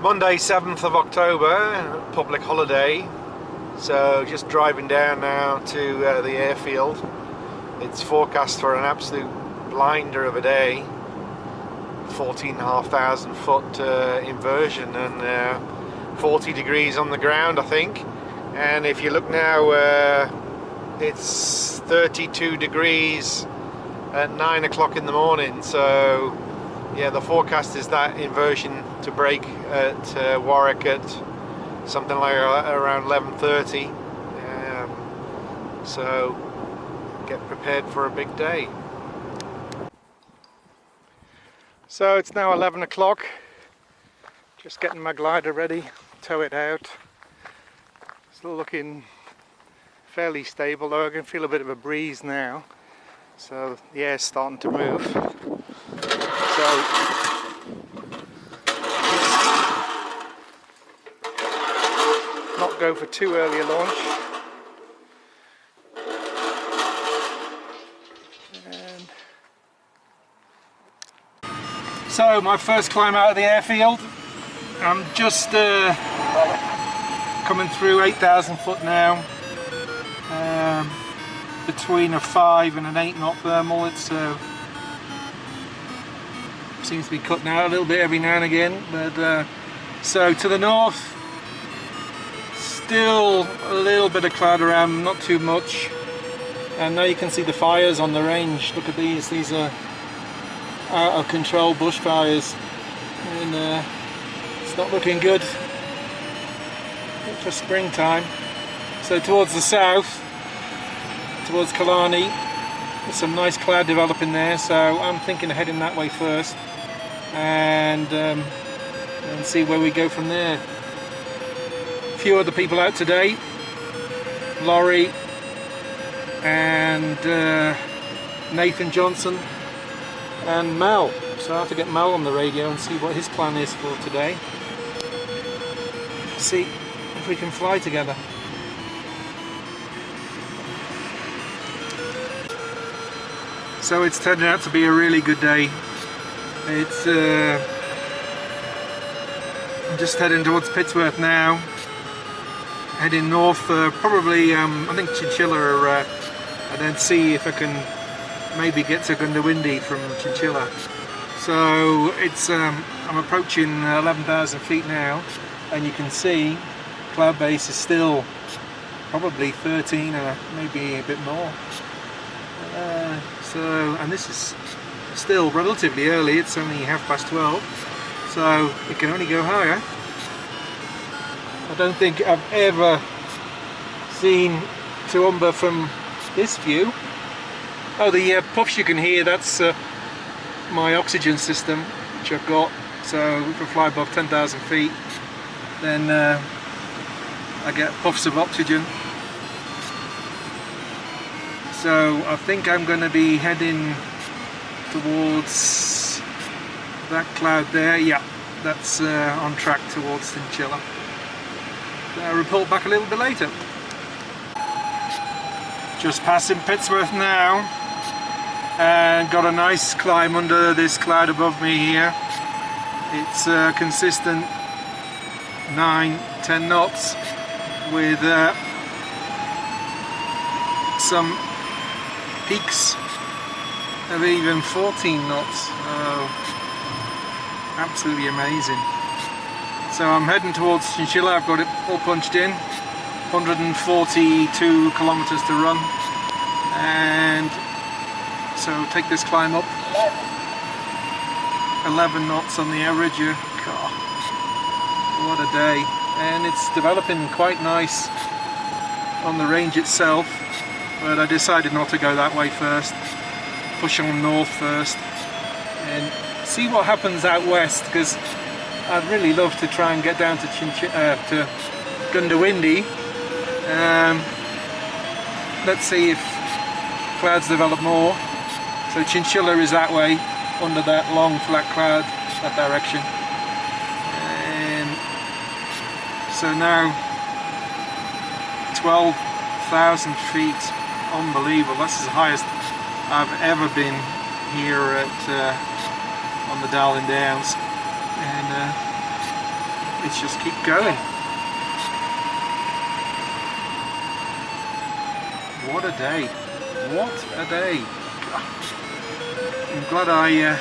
Monday 7th of October, public holiday, so just driving down now to the airfield. It's forecast for an absolute blinder of a day, 14,500 foot inversion and 40 degrees on the ground, I think. And if you look now, it's 32 degrees at 9 o'clock in the morning, so yeah, the forecast is that inversion to break at Warwick at something like around 11:30. So get prepared for a big day. So it's now 11 o'clock. Just getting my glider ready, tow it out. Still looking fairly stable, though I can feel a bit of a breeze now. So the air's starting to move. So not go for too early a launch. And so my first climb out of the airfield. I'm just coming through 8,000 foot now. Between a 5 and an 8 knot thermal. It's seems to be cutting out a little bit every now and again, but so to the north, still a little bit of cloud around, not too much. And now you can see the fires on the range. Look at these are out of control bushfires, and it's not looking good for springtime. So towards the south, towards Killarney, there's some nice cloud developing there, so I'm thinking of heading that way first and see where we go from there. A few other people out today, Laurie and Nathan Johnson and Mel, so I have to get Mel on the radio and see what his plan is for today. See if we can fly together. So it's turning out to be a really good day. It's I'm just heading towards Pittsworth now, heading north, probably I think Chinchilla, and then see if I can maybe get to Goondiwindi from Chinchilla. So it's I'm approaching 11,000 feet now, and you can see cloud base is still probably 13 or maybe a bit more. And this is still relatively early, it's only 12:30, so it can only go higher. I don't think I've ever seen Toowoomba from this view. Oh, the puffs you can hear, that's my oxygen system which I've got, so if I fly above 10,000 feet then I get puffs of oxygen. So I think I'm going to be heading towards that cloud there. Yeah, that's on track towards Chinchilla. I'll report back a little bit later. Just passing Pittsworth now, and got a nice climb under this cloud above me here. It's consistent 9-10 knots with some peaks of even 14 knots. Absolutely amazing. So I'm heading towards Chinchilla. I've got it all punched in, 142 kilometers to run, and so take this climb up, 11 knots on the average. God, what a day. And it's developing quite nice on the range itself, but I decided not to go that way first, push on north first and see what happens out west, because I'd really love to try and get down to Goondiwindi. Let's see if clouds develop more. So Chinchilla is that way, under that long flat cloud, that direction. And so now 12,000 feet, unbelievable. That's the highest I've ever been here at on the Darling Downs, and let's just keep going. What a day. What a day. I'm glad I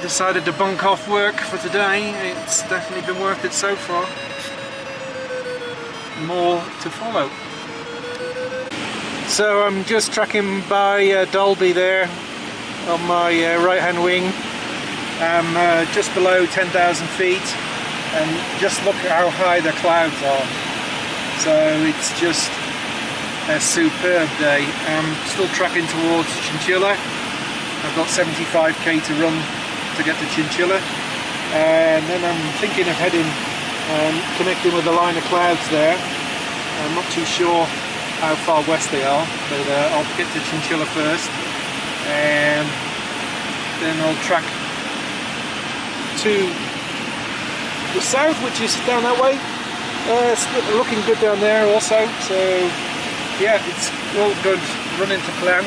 decided to bunk off work for today. It's definitely been worth it so far. More to follow. So I'm just tracking by Dalby there on my right hand wing. I'm just below 10,000 feet, and just look at how high the clouds are. So it's just a superb day. I'm still tracking towards Chinchilla. I've got 75k to run to get to Chinchilla, and then I'm thinking of heading connecting with the line of clouds there. I'm not too sure how far west they are, but I'll get to Chinchilla first, and then I'll track to the south, which is down that way. It's looking good down there also, so yeah, it's all good, running to plan.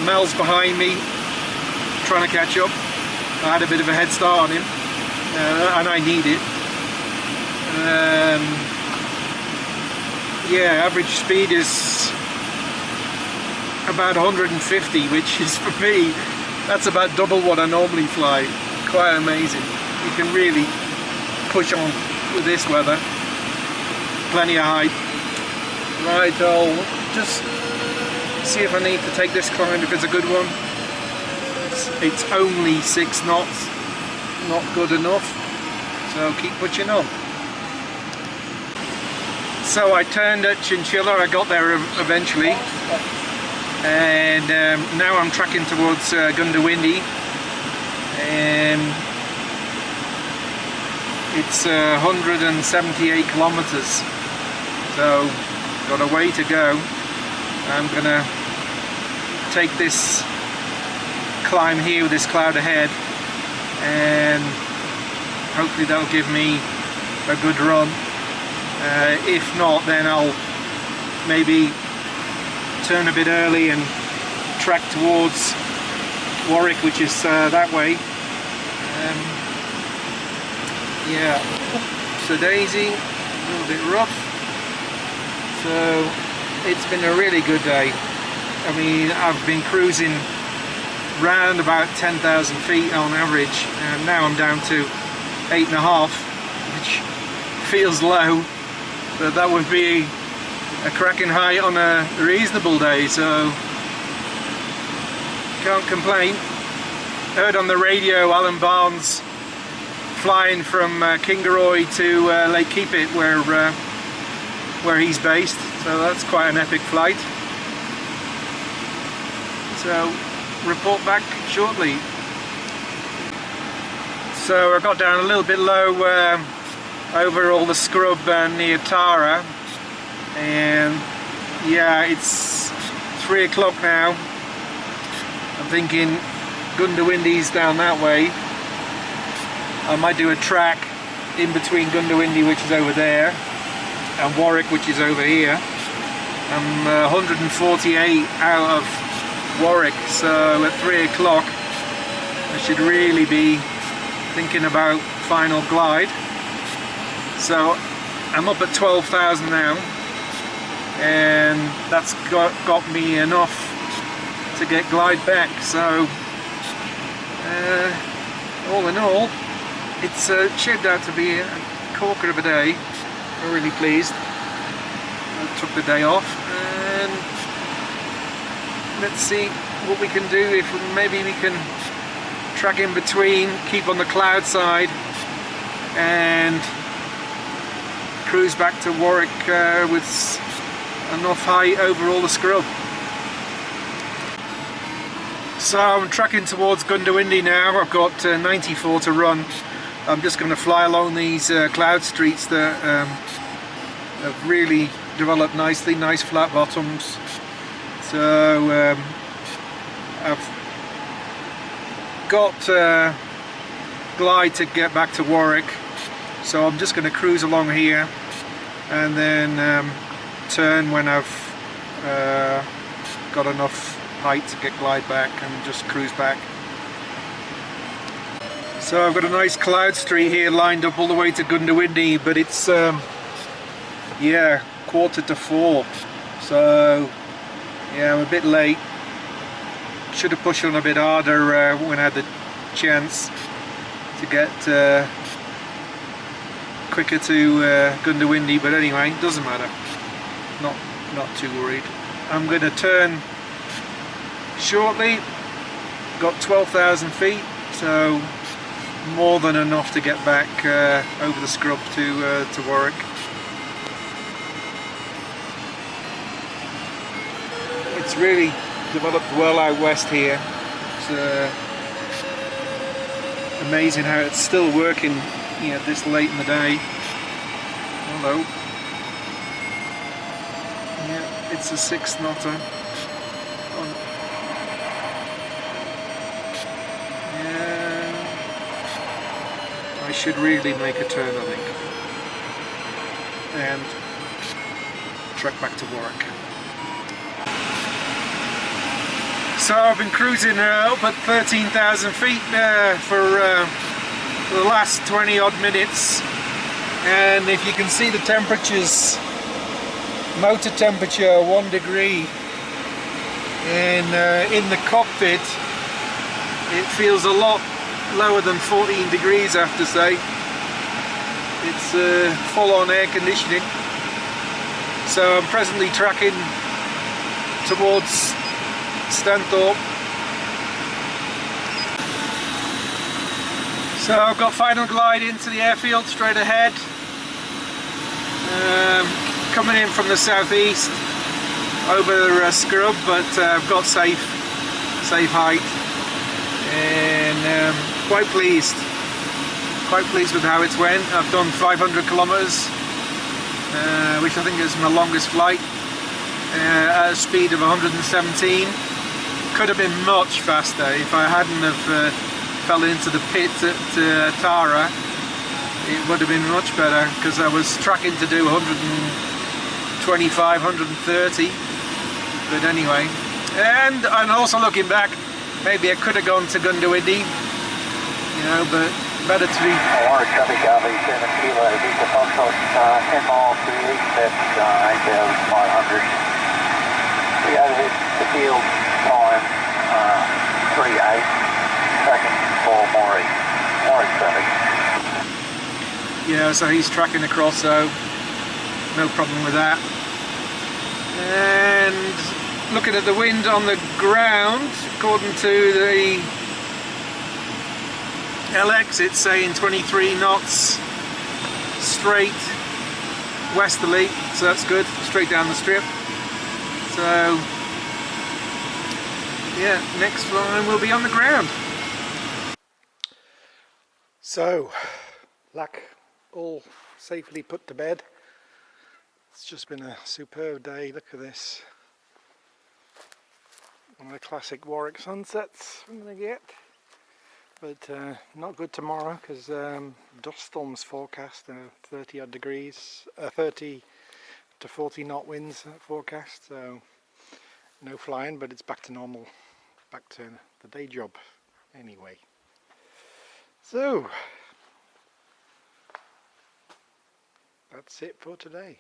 Mel's behind me, trying to catch up. I had a bit of a head start on him, and I need it. Yeah, average speed is about 150, which is, for me, that's about double what I normally fly. Quite amazing. You can really push on with this weather. Plenty of height. Right, I'll just see if I need to take this climb if it's a good one. It's only 6 knots, not good enough, so keep pushing on. So I turned at Chinchilla, I got there eventually, and now I'm tracking towards Goondiwindi. It's 178 kilometers, so got a way to go. I'm gonna take this climb here with this cloud ahead, and hopefully that'll give me a good run. If not, then I'll maybe turn a bit early and track towards Warwick, which is that way. Yeah, so Daisy, a little bit rough. So it's been a really good day. I mean, I've been cruising round about 10,000 feet on average, and now I'm down to 8.5, which feels low, but that would be a cracking height on a reasonable day, so can't complain. Heard on the radio Alan Barnes flying from Kingaroy to Lake Keepit, where he's based, so that's quite an epic flight. So report back shortly. So I got down a little bit low over all the scrub near Tara, and yeah, it's 3 o'clock now. I'm thinking Goondiwindi's down that way. I might do a track in between Goondiwindi, which is over there, and Warwick, which is over here. I'm 148 out of Warwick, so at 3 o'clock I should really be thinking about final glide. So I'm up at 12,000 now, and that's got me enough to get glide back. So all in all, it's shaped out to be a corker of a day. I'm really pleased. I took the day off, and let's see what we can do. If maybe we can track in between, keep on the cloud side, and cruise back to Warwick with enough height over all the scrub. So I'm tracking towards Goondiwindi now. I've got 94 to run. I'm just going to fly along these cloud streets that have really developed nicely, nice flat bottoms. So I've got glide to get back to Warwick, so I'm just going to cruise along here and then turn when I've got enough height to get glide back, and just cruise back. So I've got a nice cloud street here lined up all the way to Goondiwindi, but it's yeah, 3:45, so yeah, I'm a bit late. Should have pushed on a bit harder when I had the chance to get quicker to Goondiwindi, but anyway, doesn't matter. Not too worried. I'm going to turn shortly. Got 12,000 feet, so more than enough to get back over the scrub to Warwick. It's really developed well out west here. It's amazing how it's still working, you know, this late in the day. Hello. Yeah, it's a 6 knotter. Yeah, I should really make a turn, I think, and trek back to Warwick. So I've been cruising up at 13,000 feet for the last 20 odd minutes, and if you can see the temperatures, motor temperature 1 degree, and in the cockpit it feels a lot lower than 14 degrees, I have to say. It's full-on air conditioning. So I'm presently tracking towards Stanthorpe. So I've got final glide into the airfield straight ahead, coming in from the southeast over scrub, but I've got safe height, and quite pleased with how it's went. I've done 500 kilometers, which I think is my longest flight, at a speed of 117. Could have been much faster if I hadn't have fell into the pit at Tara. It would have been much better, because I was tracking to do 125, 130. But anyway, and also looking back, maybe I could have gone to Goondiwindi, you know, but better to be. Warwick, copy, 7 Kilo, Visa Foxtrot, 10 miles to the east at 8,500. We have hit the field time 3:08, tracking for Warwick traffic. Yeah, so he's tracking across, so no problem with that. And looking at the wind on the ground, according to the LX, it's saying 23 knots straight westerly, so that's good, straight down the strip. So yeah, next time we'll be on the ground. So, luck all safely put to bed. It's just been a superb day. Look at this. One of the classic Warwick sunsets I'm going to get. But not good tomorrow, because dust storms forecast, 30 odd degrees, 30 to 40 knot winds forecast, so no flying, but it's back to normal, back to the day job anyway. So that's it for today.